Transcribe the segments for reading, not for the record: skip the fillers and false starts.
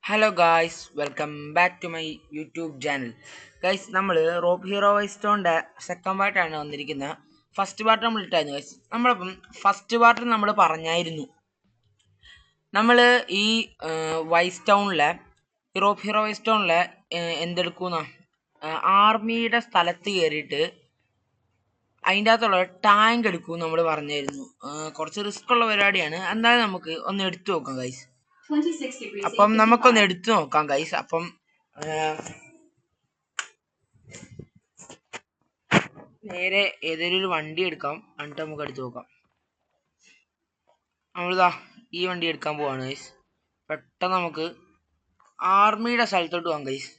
Hello guys, welcome back to my YouTube channel. Guys, നമ്മൾ rope hero വൈസ്റ്റോണിൻ്റെ second പാർട്ടാണ് വന്നിരിക്കുന്നത്. ഫസ്റ്റ് പാർട്ട് നമ്മൾ ഇട്ടായിരുന്നു ഗൈസ്. നമ്മളിപ്പം ഫസ്റ്റ് പാർട്ടിൽ നമ്മൾ പറഞ്ഞായിരുന്നു നമ്മൾ ഈ വൈസ്റ്റോണിലെ റോപ്പ് ഹീറോ വൈസ്റ്റോണിലെ എന്തെടുക്കുന്ന ആർമിയുടെ സ്ഥലത്ത് കയറിയിട്ട് അതിൻ്റെ അകത്തുള്ള ടാങ്ക് എടുക്കും നമ്മൾ പറഞ്ഞായിരുന്നു. കുറച്ച് റിസ്ക് ഉള്ള പരിപാടിയാണ്. എന്തായാലും നമുക്ക് ഒന്ന് എടുത്തു നോക്കാം ഗൈസ്. അപ്പം നമുക്കൊന്ന് എടുത്തു നോക്കാം ഗൈസ്. അപ്പം നേരെ ഏതെങ്കിലും ഒരു വണ്ടി എടുക്കാം, എന്നിട്ട് നമുക്ക് എടുത്തു നോക്കാം. നമ്മളിതാ ഈ വണ്ടി എടുക്കാൻ പോവാണ് ഗൈസ്. പെട്ടെന്ന് നമുക്ക് ആർമിയുടെ സ്ഥലത്തോട്ട് പോകാം ഗൈസ്.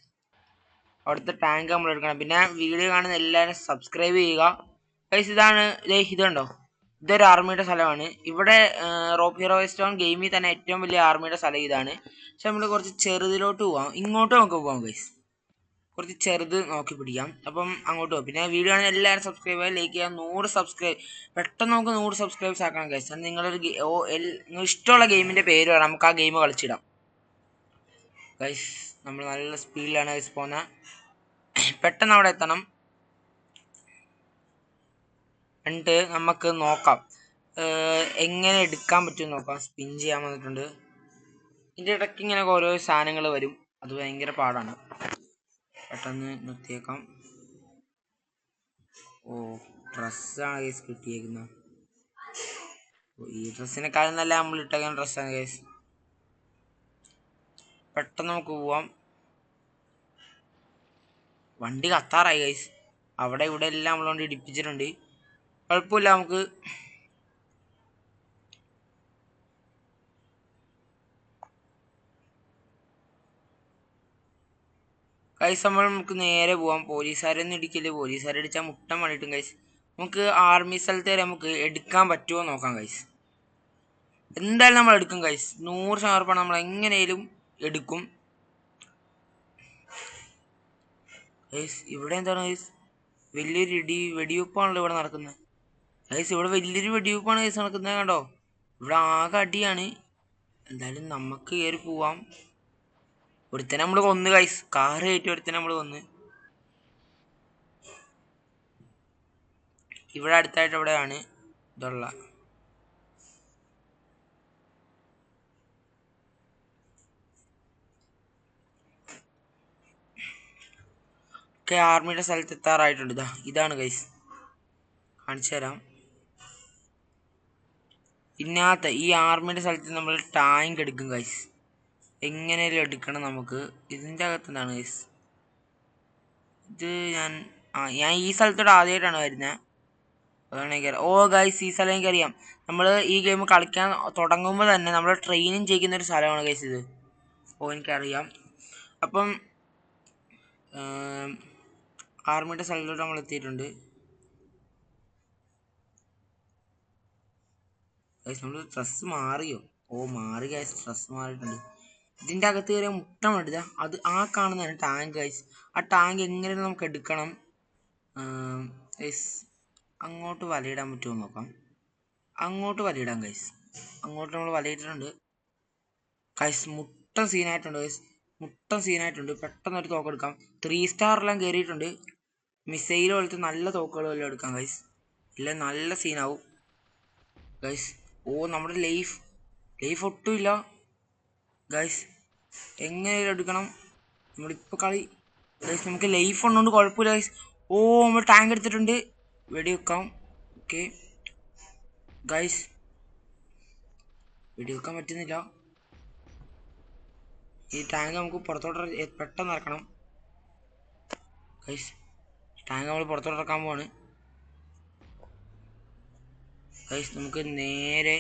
അവിടുത്തെ ടാങ്ക് നമ്മൾ എടുക്കണം. പിന്നെ വീഡിയോ കാണുന്ന എല്ലാവരും സബ്സ്ക്രൈബ് ചെയ്യുക ഗൈസ്. ഇതുണ്ടോ, ഇതൊരു ആർമിയുടെ സ്ഥലമാണ്. ഇവിടെ റോപ്പ് ഹീറോ വൈസ്റ്റോൺ ഗെയിമിൽ തന്നെ ഏറ്റവും വലിയ ആർമിയുടെ സ്ഥലം ഇതാണ്. പക്ഷെ നമ്മൾ കുറച്ച് ചെറുതിലോട്ട് പോവാം. ഇങ്ങോട്ട് നമുക്ക് പോവാം ഗൈസ്. കുറച്ച് ചെറുത് നോക്കി പിടിക്കാം. അപ്പം അങ്ങോട്ട് പോകും. പിന്നെ വീഡിയോ ആണെങ്കിൽ എല്ലാവരും സബ്സ്ക്രൈബ് ചെയ്യുക, ലൈക്ക് ചെയ്യുക. 100 സബ്സ്ക്രൈബ് പെട്ടെന്ന് നമുക്ക് 100 സബ്സ്ക്രൈബ്സ് ആക്കണം ഗൈസ്. നിങ്ങളൊരു ഇഷ്ടമുള്ള ഗെയിമിൻ്റെ പേര് പറയാം, നമുക്ക് ആ ഗെയിം കളിച്ചിടാം ഗൈസ്. നമ്മൾ നല്ല സ്പീഡിലാണ് ഗൈസ് പോകുന്നത്. പെട്ടെന്ന് അവിടെ എത്തണം. എന്നിട്ട് നമുക്ക് നോക്കാം എങ്ങനെ എടുക്കാൻ പറ്റുമെന്ന് നോക്കാം. സ്പിൻ ചെയ്യാൻ വന്നിട്ടുണ്ട്. ഇതിൻ്റെ ഇടയ്ക്ക് ഇങ്ങനെ ഓരോ സാധനങ്ങൾ വരും, അത് ഭയങ്കര പാടാണ്. പെട്ടെന്ന് നിർത്തിയേക്കാം. ഓ, ഡ്രസ്സാണ് കേസ് കിട്ടിയേക്കുന്നത്. ഈ ഡ്രസ്സിനെക്കാളും നല്ല നമ്മൾ ഇട്ടേക്കുന്ന ഡ്രസ്സാണ് കേസ്. പെട്ടെന്ന് നമുക്ക് പോവാം. വണ്ടി കത്താറായി ഗൈസ്. അവിടെ ഇവിടെ എല്ലാം നമ്മൾ വണ്ടി ഇടിപ്പിച്ചിട്ടുണ്ട്. കുഴപ്പമില്ല, നമുക്ക് ഗൈസ് നമുക്ക് നേരെ പോവാം. പോലീസുകാരൊന്നും ഇടിക്കില്ല, പോലീസുകാരടിച്ചാൽ മുട്ടം പണിയിട്ടും ഗൈസ്. നമുക്ക് ആർമി സ്ഥലത്ത് വരെ നമുക്ക് എടുക്കാൻ പറ്റുമോ നോക്കാം ഗൈസ്. എന്തായാലും നമ്മൾ എടുക്കും ഗൈസ്. 100% നമ്മൾ എങ്ങനെയും എടുക്കും ഗൈസ്. ഇവിടെ എന്താണ് ഗൈസ്, വലിയൊരു വെടിവെപ്പാണല്ലോ ഇവിടെ നടക്കുന്നത് ഗൈസ്. ഇവിടെ വലിയൊരു വെടിവെപ്പാണ് ഗൈസ് നടക്കുന്നത്, കണ്ടോ? ഇവിടെ ആകെ അടിയാണ്. എന്തായാലും നമുക്ക് കയറി പോവാം. ഒരുത്തനെ നമ്മൾ കൊന്ന് ഗൈസ്, കാറ് കയറ്റി ഒരുത്തനെ നമ്മൾ കൊന്ന്. ഇവിടെ അടുത്തായിട്ട് എവിടെയാണ് ഇതുള്ള ഒക്കെ ആർമിയുടെ സ്ഥലത്ത് എത്താറായിട്ടുണ്ട്. ഇതാണ് ഗൈസ്, കാണിച്ചു തരാം. ഇതിനകത്ത് ഈ ആർമിയുടെ സ്ഥലത്ത് നമ്മൾ ടാങ്ക് എടുക്കും ഗൈസ്. എങ്ങനെയും എടുക്കണം നമുക്ക്. ഇതിൻ്റെ അകത്ത് എന്താണ് ഗൈസ്, ഇത് ഞാൻ ഈ സ്ഥലത്തോട്ട് ആദ്യമായിട്ടാണ് വരുന്നത്. അതാണ് എനിക്കറിയാം. ഓ ഗൈസ്, ഈ സ്ഥലം എനിക്കറിയാം. നമ്മൾ ഈ ഗെയിം കളിക്കാൻ തുടങ്ങുമ്പോൾ തന്നെ നമ്മൾ ട്രെയിനിങ് ചെയ്യുന്ന ഒരു സ്ഥലമാണ് ഗൈസ് ഇത്. ഓ, എനിക്കറിയാം. അപ്പം ആർമിയുടെ സ്ഥലത്തോട്ട് നമ്മൾ എത്തിയിട്ടുണ്ട് ഗൈസ്. നമ്മൾ ഡ്രസ്സ് മാറിയോ? ഓ, മാറി ഗൈസ്, ഡ്രസ്സ് മാറിയിട്ടുണ്ട്. ഇതിൻ്റെ അകത്ത് കയറിയ മുട്ട മടുത അത് ആ കാണുന്നതാണ് ടാങ്ക് ഗൈസ്. ആ ടാങ്ക് എങ്ങനെയാണ് നമുക്ക് എടുക്കണം ഗൈസ്. അങ്ങോട്ട് വലയിടാൻ പറ്റുമോ നോക്കാം. അങ്ങോട്ട് വലയിടാം ഗൈസ്. അങ്ങോട്ട് നമ്മൾ വലയിട്ടിട്ടുണ്ട് ഗൈസ്. മുട്ടൻ സീനായിട്ടുണ്ട് ഗൈസ്, മുട്ടൻ സീനായിട്ടുണ്ട്. പെട്ടെന്ന് ഒരു തോക്കെടുക്കാം. 3 സ്റ്റാറെല്ലാം കയറിയിട്ടുണ്ട്. മിസൈൽ പോലത്തെ നല്ല തോക്കുകൾ വല്ലതും എടുക്കാം ഗൈസ്, ഇല്ല നല്ല സീനാവും ഗൈസ്. ഓ, നമ്മുടെ ലൈഫ് ഒട്ടുമില്ല ഗൈസ്. എങ്ങനെയും എടുക്കണം. നമ്മളിപ്പോൾ കളി ഗൈസ്, നമുക്ക് ലൈഫ് ഉള്ളതുകൊണ്ട് കുഴപ്പമില്ല ഗൈസ്. ഓ, നമ്മൾ ടാങ്ക് എടുത്തിട്ടുണ്ട്. വെടിവെക്കാം. ഓക്കെ ഗൈസ്, വെടിവെക്കാൻ പറ്റുന്നില്ല. ഈ ടാങ്ക് നമുക്ക് പുറത്തോട്ട് പെട്ടെന്ന് ഇറക്കണം ഗൈസ്. ടാങ്ക് നമ്മൾ പുറത്തോട്ട് ഇറക്കാൻ പോവാണ് ഗൈസ്. നമുക്ക് നേരെ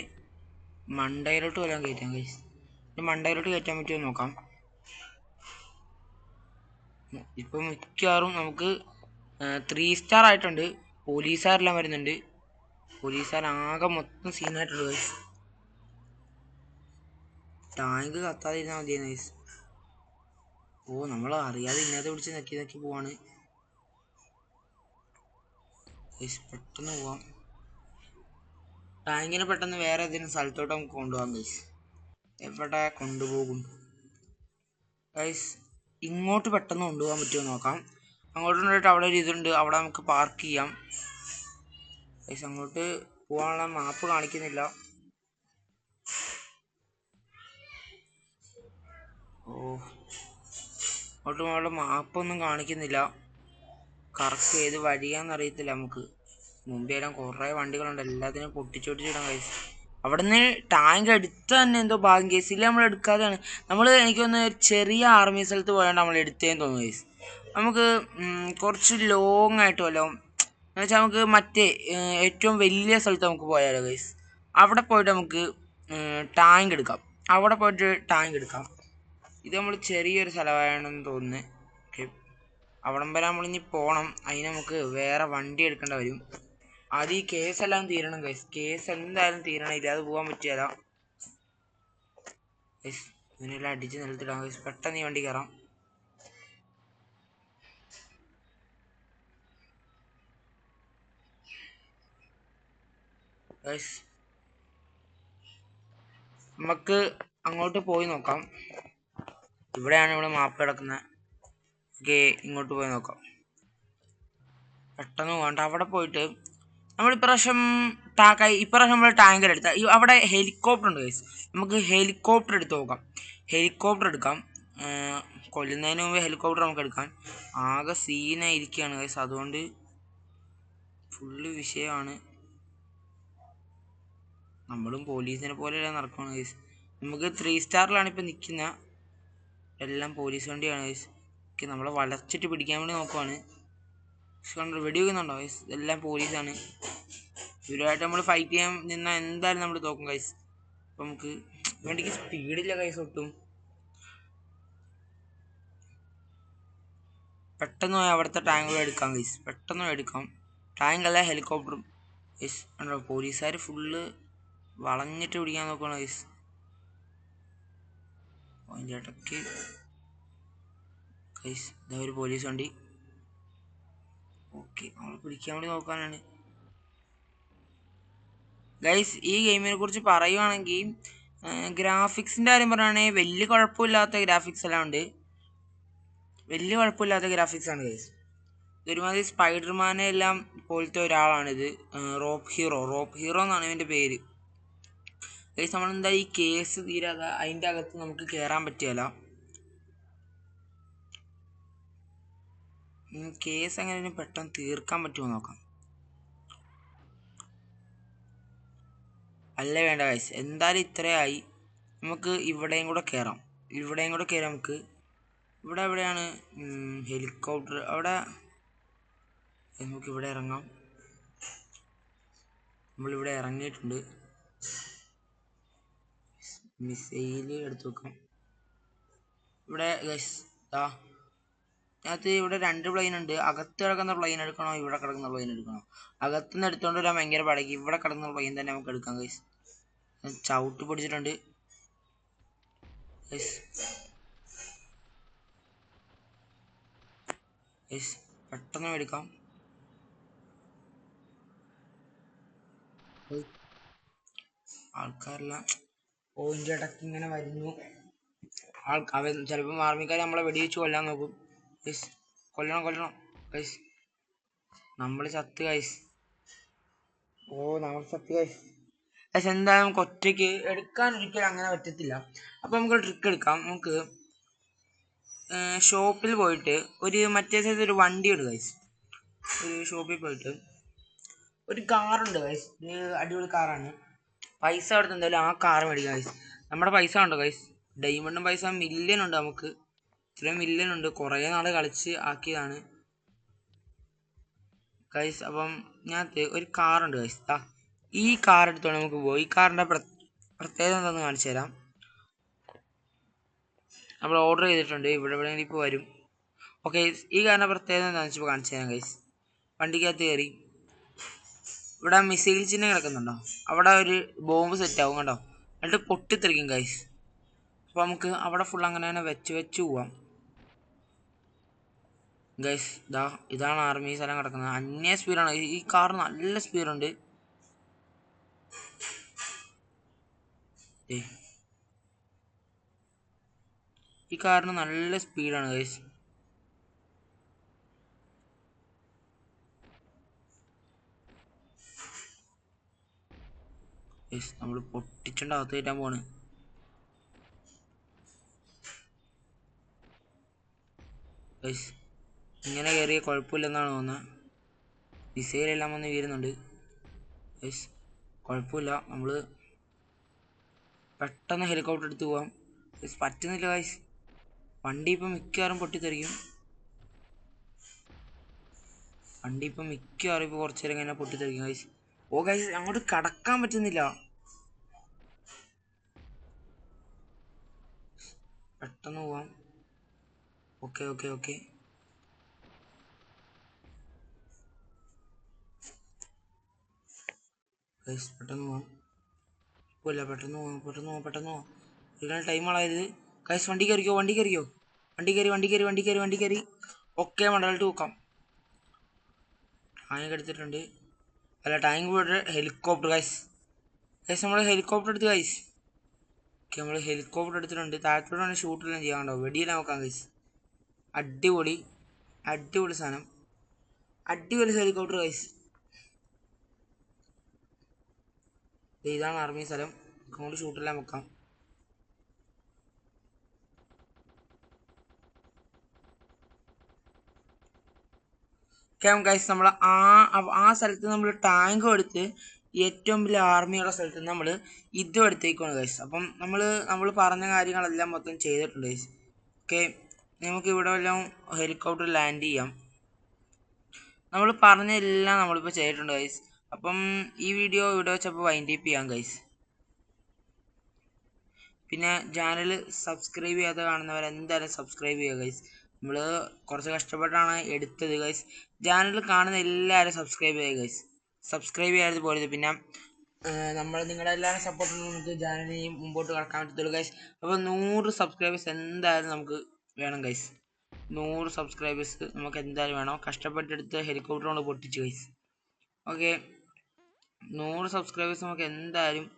മണ്ടയിലോട്ട് വരാൻ കയറ്റാം ഗൈസ്. മണ്ടയിലോട്ട് കയറ്റാൻ പറ്റുമോ നോക്കാം. ഇപ്പം മിക്കവാറും നമുക്ക് 3 സ്റ്റാർ ആയിട്ടുണ്ട്. പോലീസുകാരെല്ലാം വരുന്നുണ്ട്. പോലീസുകാർ ആകെ മൊത്തം സീനായിട്ടുണ്ട് ഗൈസ്. ടാങ്ക് കത്താതിരുന്നാൽ മതിയാണ് ഗൈസ്. ഓ, നമ്മൾ അറിയാതെ ഇന്നത്തെ പിടിച്ച് നക്കി പോവാണ് ഗൈസ്. പെട്ടെന്ന് പോവാം. ടാങ്കിനെ പെട്ടെന്ന് വേറെ ഏതെങ്കിലും സ്ഥലത്തോട്ട് നമുക്ക് കൊണ്ടുപോകാം ഗൈസ്. എവിടെ കൊണ്ടുപോകും? ഗൈസ് ഇങ്ങോട്ട് പെട്ടെന്ന് കൊണ്ടുപോകാൻ പറ്റുമോ നോക്കാം. അങ്ങോട്ട് കൊണ്ടിട്ട് അവിടെ ഒരു ഇതുണ്ട്, അവിടെ നമുക്ക് പാർക്ക് ചെയ്യാം. ഗൈസ് അങ്ങോട്ട് പോകാനുള്ള മാപ്പ് കാണിക്കുന്നില്ല. ഓ അങ്ങോട്ട് പോകാനുള്ള മാപ്പൊന്നും കാണിക്കുന്നില്ല. കറക്റ്റ് ഏത് വഴിയാന്ന് അറിയത്തില്ല നമുക്ക്. മുമ്പേ എല്ലാം കുറേ വണ്ടികളുണ്ട്, എല്ലാത്തിനും പൊട്ടിച്ചൊട്ടിച്ചിടാം ഗൈസ്. അവിടെ നിന്ന് ടാങ്ക് എടുത്ത് തന്നെ എന്തോ ഭാഗ്യം കേസ് ഇല്ല, നമ്മൾ എടുക്കാതെയാണ്. നമ്മൾ എനിക്കൊന്ന് ചെറിയ ആർമി സ്ഥലത്ത് പോയാണ്ട് നമ്മൾ എടുത്തേന്ന് തോന്നുന്നു കേസ്. നമുക്ക് കുറച്ച് ലോങ് ആയിട്ട് വല്ലോ എന്ന് വെച്ചാൽ നമുക്ക് മറ്റേ ഏറ്റവും വലിയ സ്ഥലത്ത് നമുക്ക് പോയാലോ കേസ്. അവിടെ പോയിട്ട് നമുക്ക് ടാങ്ക് എടുക്കാം. അവിടെ പോയിട്ട് ടാങ്ക് എടുക്കാം. ഇത് നമ്മൾ ചെറിയൊരു സ്ഥലമാണെന്ന് തോന്നുന്നത്. ഓക്കെ, അവിടം വരെ നമ്മളിനി പോകണം. അതിന് നമുക്ക് വേറെ വണ്ടി എടുക്കേണ്ടി വരും. അത് ഈ കേസെല്ലാം തീരണം ഗൈസ്. കേസ് എന്തായാലും തീരണം, ഇല്ലാതെ പോകാൻ പറ്റിയല്ല ഗൈസ്. ഇതിനെല്ലാം അടിച്ച് നിലത്തിടാം ഗൈസ്. പെട്ടെന്ന് ഈ വണ്ടി കയറാം. ഗൈസ് നമുക്ക് അങ്ങോട്ട് പോയി നോക്കാം. ഇവിടെയാണ് ഇവിടെ മാപ്പ് കിടക്കുന്നത്. ഓക്കെ, ഇങ്ങോട്ട് പോയി നോക്കാം. പെട്ടെന്ന് പോകണ്ട. അവിടെ പോയിട്ട് നമ്മൾ ഇപ്രാവശ്യം നമ്മൾ ടാങ്കർ എടുത്ത അവിടെ ഹെലികോപ്റ്റർ ഉണ്ട് ഗൈസ്. നമുക്ക് ഹെലികോപ്റ്റർ എടുത്ത് നോക്കാം. ഹെലികോപ്റ്റർ എടുക്കാം. കൊല്ലുന്നതിന് മുമ്പ് ഹെലികോപ്റ്റർ നമുക്ക് എടുക്കാം. ആകെ സീനായിരിക്കുകയാണ് ഗൈസ്, അതുകൊണ്ട് ഫുള്ള് വിഷയമാണ്. നമ്മളും പോലീസിനെ പോലെയല്ല നടക്കണം ഗൈസ്. നമുക്ക് 3 സ്റ്റാറിലാണ് ഇപ്പം നിൽക്കുന്ന. എല്ലാം പോലീസ് വണ്ടിയാണ് ഗൈസ്. നമ്മളെ വളച്ചിട്ട് പിടിക്കാൻ വേണ്ടി നോക്കുവാണ്. വെടി വെക്കുന്നുണ്ടോ ഗൈസ്? എല്ലാം പോലീസാണ്. ഇവരുമായിട്ട് നമ്മൾ ഫൈറ്റ് ചെയ്യാൻ നിന്നാൽ എന്തായാലും നമ്മൾ തോക്കും ഗൈസ്. അപ്പം നമുക്ക് വണ്ടിക്ക് സ്പീഡില്ല ഗൈസ് ഒട്ടും. പെട്ടെന്ന് പോയി അവിടുത്തെ ടാങ്കുകൾ എടുക്കാം ഗൈസ്. പെട്ടെന്ന് എടുക്കാം. ടാങ്കല്ല, ഹെലികോപ്റ്ററും ഗൈസ്. ഉണ്ടോ പോലീസുകാർ ഫുള്ള് വളഞ്ഞിട്ട് പിടിക്കാൻ നോക്കണം ഗൈസ്. അതിൻ്റെ ഇടയ്ക്ക് ഗൈസ് ഇതാ ഒരു പോലീസ് വണ്ടി. ഓക്കെ, നമ്മൾ പിടിക്കാൻ വേണ്ടി നോക്കാനാണ് ഗൈസ്. ഈ ഗെയിമിനെ കുറിച്ച് പറയുവാണെങ്കിൽ ഗ്രാഫിക്സിൻ്റെ കാര്യം പറയുകയാണെങ്കിൽ വലിയ കുഴപ്പമില്ലാത്ത ഗ്രാഫിക്സ് എല്ലാം ഉണ്ട്. വലിയ കുഴപ്പമില്ലാത്ത ഗ്രാഫിക്സ് ആണ് ഗൈസ്. ഇതൊരുമാതിരി സ്പൈഡർമാനെ എല്ലാം പോലത്തെ ഒരാളാണിത്. റോപ്പ് ഹീറോ എന്നാണ് ഇവൻ്റെ പേര് ഗൈസ്. നമ്മളെന്താ ഈ കേസ് തീരാതെ അതിൻ്റെ അകത്ത് നമുക്ക് കയറാൻ പറ്റിയല്ല. കേസ് എങ്ങനെയും പെട്ടെന്ന് തീർക്കാൻ പറ്റുമോ നോക്കാം. അല്ല വേണ്ട ഗൈസ്, എന്തായാലും ഇത്രയായി. നമുക്ക് ഇവിടെയും കൂടെ കയറാം. നമുക്ക് ഇവിടെ എവിടെയാണ് ഹെലികോപ്റ്റർ? അവിടെ നമുക്കിവിടെ ഇറങ്ങാം. നമ്മളിവിടെ ഇറങ്ങിയിട്ടുണ്ട്. മിസൈല് എടുത്ത് വെക്കാം ഇവിടെ ഗൈസ്. അതിനകത്ത് ഇവിടെ 2 പ്ലെയിൻ ഉണ്ട്. അകത്ത് കിടക്കുന്ന പ്ലെയിൻ എടുക്കണോ ഇവിടെ കിടക്കുന്ന പ്ലെയിൻ എടുക്കണോ? അകത്തുനിന്ന് എടുത്തുകൊണ്ട് വരാൻ ഭയങ്കര പാടേക്ക്. ഇവിടെ കിടക്കുന്ന പ്ലെയിൻ തന്നെ നമുക്ക് എടുക്കാം ഗൈസ്. ചവിട്ടി പിടിച്ചിട്ടുണ്ട് ഗൈസ്. പെട്ടെന്ന് എടുക്കാം. ആൾക്കാരെല്ലാം ഇതിൻ്റെ ഇടയ്ക്ക് ഇങ്ങനെ വരുന്നു. അവൻ ചിലപ്പോൾ ആർമിക്കാർ നമ്മളെ വെടിവെച്ച് കൊല്ലാൻ നോക്കും ഗൈസ്. കൊല്ലണം ഗൈസ്. നമ്മൾ ചത്ത് ഗൈസ്. നമ്മൾ ചത്ത് ഗൈസ്. പക്ഷെ എന്തായാലും നമുക്ക് ഒറ്റയ്ക്ക് എടുക്കാൻ ഒരിക്കലും അങ്ങനെ പറ്റത്തില്ല. അപ്പോൾ നമുക്ക് ട്രിക്ക് എടുക്കാം. നമുക്ക് ഷോപ്പിൽ പോയിട്ട് മറ്റേ സൈസ് ഒരു വണ്ടി ഉണ്ട് ഗൈസ്. ഒരു ഷോപ്പിൽ പോയിട്ട് ഒരു കാറുണ്ട് ഗൈസ്. അടിപൊളി കാറാണ്. പൈസ കൊടുത്ത് എന്തായാലും ആ കാർ മേടിക്കാം ഗൈസ്. നമ്മുടെ പൈസ ഉണ്ടോ ഗൈസ്? ഡയമണ്ടും പൈസ മില്യൺ ഉണ്ട് നമുക്ക്. ഇത്രയും മില്യൺ ഉണ്ട്. കുറേ നാൾ കളിച്ച് ആക്കിയതാണ് ഗൈസ്. അപ്പം ഇതിനകത്ത് ഒരു കാറുണ്ട് ഗൈസ്. ഈ കാർ എടുത്തോണ്ട് നമുക്ക് പോയി. ഈ കാറിൻ്റെ പ്രത്യേകത എന്താണെന്ന് കാണിച്ചു തരാം. നമ്മൾ ഓർഡർ ചെയ്തിട്ടുണ്ട്. ഇവിടെ ഇപ്പോൾ വരും. ഓക്കെ, ഈ കാറിൻ്റെ പ്രത്യേകത എന്താണെന്ന് വെച്ചപ്പോൾ കാണിച്ചു തരാം ഗൈസ്. വണ്ടിക്കകത്ത് കയറി ഇവിടെ മിസൈൽ ചിഹ്നം കിടക്കുന്നുണ്ടോ? അവിടെ ഒരു ബോംബ് സെറ്റ് ആവും കണ്ടോ? എന്നിട്ട് പൊട്ടിത്തെറിക്കും ഗൈസ്. അപ്പോൾ നമുക്ക് അവിടെ ഫുൾ അങ്ങനെ തന്നെ വെച്ച് പോവാം ഗൈസ്. ഇതാണ് ആർമി സ്ഥലം കിടക്കുന്നത്. അന്യ സ്പീഡാണ് ഈ കാർ. നല്ല സ്പീഡുണ്ട്. ഈ കാറിന് നല്ല സ്പീഡാണ് ഗൈസ്. നമ്മൾ പൊട്ടിച്ചോണ്ട് അകത്ത് കയറ്റാൻ പോവാണ്. ഗൈസ് ഇങ്ങനെ കയറിയ കുഴപ്പമില്ലെന്നാണ് തോന്നുന്നത്. മിസൈലെല്ലാം വന്ന് വീരുന്നുണ്ട് ഗൈസ്. കുഴപ്പമില്ല, നമ്മൾ പെട്ടെന്ന് ഹെലികോപ്റ്റർ എടുത്ത് പോവാം. ഗൈസ് പറ്റുന്നില്ല ഗൈസ്. വണ്ടി ഇപ്പം മിക്കവാറും പൊട്ടിത്തെറിക്കും. ഇപ്പോൾ കുറച്ച് നേരം കഴിഞ്ഞാൽ പൊട്ടിത്തെറിക്കും ഗൈസ്. ഓ ഗൈസ് അങ്ങോട്ട് കടക്കാൻ പറ്റുന്നില്ല. പെട്ടെന്ന് പോവാം. Okay okay okay. ഗൈസ് പെട്ടെന്ന് പോവാം. ഇല്ല പെട്ടെന്ന് പോവാം. ഇതിനാണ് ടൈം ആളായത്. ഗൈസ് വണ്ടി കയറിക്കോ. വണ്ടി കയറി. ഓക്കെ മണ്ടലിട്ട് നോക്കാം. ടാങ്ക് എടുത്തിട്ടുണ്ട്. അല്ല ടാങ്ക് പോയിട്ട് ഹെലികോപ്റ്റർ ഗൈസ്. നമ്മൾ ഹെലികോപ്റ്റർ എടുത്ത് ഗൈസ്. ഓക്കെ നമ്മൾ ഹെലികോപ്റ്റർ എടുത്തിട്ടുണ്ട്. താഴത്തോടാണ് ഷൂട്ടെല്ലാം ചെയ്യാണ്ടോ. വെടിയെല്ലാം നോക്കാം ഗൈസ്. അടിപൊളി സാധനം. അടിപൊളി ഹെലികോപ്റ്റർ ഗൈസ്. ഇതാണ് ആർമി സ്ഥലം. അങ്ങോട്ട് ഷൂട്ടെല്ലാം വെക്കാം. ഗൈസ് നമ്മൾ ആ സ്ഥലത്ത് നമ്മൾ ടാങ്ക് എടുത്ത് ഏറ്റവും വലിയ ആർമിയുള്ള സ്ഥലത്ത് നമ്മൾ ഇതും എടുത്തേക്കാണ് ഗൈസ്. അപ്പം നമ്മൾ പറഞ്ഞ കാര്യങ്ങളെല്ലാം മൊത്തം ചെയ്തിട്ടുണ്ട് ഗൈസ്. ഓക്കെ നമുക്ക് ഇവിടെ വല്ലതും ഹെലികോപ്റ്റർ ലാൻഡ് ചെയ്യാം. നമ്മൾ പറഞ്ഞെല്ലാം നമ്മളിപ്പോൾ ചെയ്തിട്ടുണ്ട് ഗൈസ്. അപ്പം ഈ വീഡിയോ ഇവിടെ വെച്ചപ്പോൾ വൈൻഡ് അപ്പ് ചെയ്യാം ഗൈസ്. പിന്നെ ചാനൽ സബ്സ്ക്രൈബ് ചെയ്യാതെ കാണുന്നവർ എന്തായാലും സബ്സ്ക്രൈബ് ചെയ്യുക ഗൈസ്. നമ്മൾ കുറച്ച് കഷ്ടപ്പെട്ടാണ് എടുത്തത് ഗൈസ്. ചാനൽ കാണുന്ന എല്ലാവരും സബ്സ്ക്രൈബ് ചെയ്യുക ഗൈസ്. സബ്സ്ക്രൈബ് ചെയ്യാതെ പോരുത്. പിന്നെ നിങ്ങളുടെ എല്ലാവരും സപ്പോർട്ടിൽ നമുക്ക് ചാനലിനെ മുമ്പോട്ട് കടക്കാൻ പറ്റത്തുള്ളൂ ഗൈസ്. അപ്പോൾ 100 സബ്സ്ക്രൈബേഴ്സ് എന്തായാലും നമുക്ക് വേണം ഗൈസ്. 100 സബ്സ്ക്രൈബേഴ്സ് നമുക്ക് എന്തായാലും വേണം. കഷ്ടപ്പെട്ടെടുത്ത് ഹെലികോപ്റ്റർ കൊണ്ട് പൊട്ടിച്ച് ഗൈസ്. ഓക്കെ 100 സബ്സ്ക്രൈബേഴ്സ് നമുക്ക് എന്തായാലും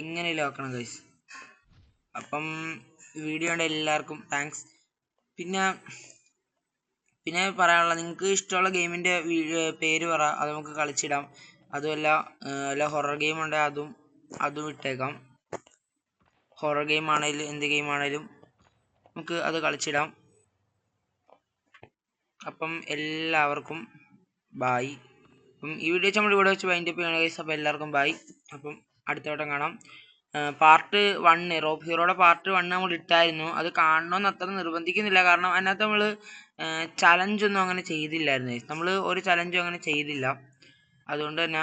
എങ്ങനെയല്ലേ ആക്കണം ഗൈസ്. അപ്പം വീഡിയോ കണ്ട എല്ലാവർക്കും താങ്ക്സ്. പിന്നെ പറയാനുള്ള നിങ്ങൾക്ക് ഇഷ്ടമുള്ള ഗെയിമിൻ്റെ പേര് പറ, അത് നമുക്ക് കളിച്ചിടാം. അതുമല്ല വല്ല ഹൊറർ ഗെയിം ഉണ്ടെങ്കിൽ അതും ഇട്ടേക്കാം. ഹൊറർ ഗെയിം ആണെങ്കിലും എന്ത് ഗെയിം ആണെങ്കിലും നമുക്ക് അത് കളിച്ചിടാം. അപ്പം എല്ലാവർക്കും ബായ്. അപ്പം ഈ വീഡിയോ നമ്മൾ ഇവിടെ വെച്ച് വൈൻഡ് അപ്പ് ചെയ്യണം ഗൈസ്. അപ്പോൾ എല്ലാവർക്കും ബായ്. അപ്പം അടുത്ത വട്ടം കാണാം. പാർട്ട് 1 റോപ്പ് ഹീറോയുടെ പാർട്ട് 1 നമ്മൾ ഇട്ടായിരുന്നു. അത് കാണണമെന്ന് അത്ര നിർബന്ധിക്കുന്നില്ല. കാരണം അതിനകത്ത് നമ്മൾ ചലഞ്ചൊന്നും അങ്ങനെ ചെയ്തില്ലായിരുന്നു. നമ്മൾ ഒരു ചലഞ്ചും അങ്ങനെ ചെയ്തില്ല. അതുകൊണ്ട് തന്നെ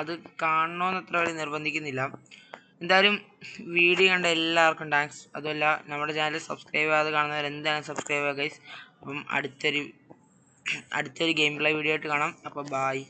അത് കാണണമെന്ന് അത്ര വലിയ നിർബന്ധിക്കുന്നില്ല. എന്തായാലും വീഡിയോ കണ്ട എല്ലാവർക്കും താങ്ക്സ്. അതുമല്ല നമ്മുടെ ചാനൽ സബ്സ്ക്രൈബ് ചെയ്യാതെ കാണുന്നവർ എന്തായാലും സബ്സ്ക്രൈബ് ചെയ്യുക ഗൈസ്. അപ്പം അടുത്തൊരു ഗെയിം പ്ലേ വീഡിയോ ആയിട്ട് കാണാം. അപ്പോൾ ബായ്.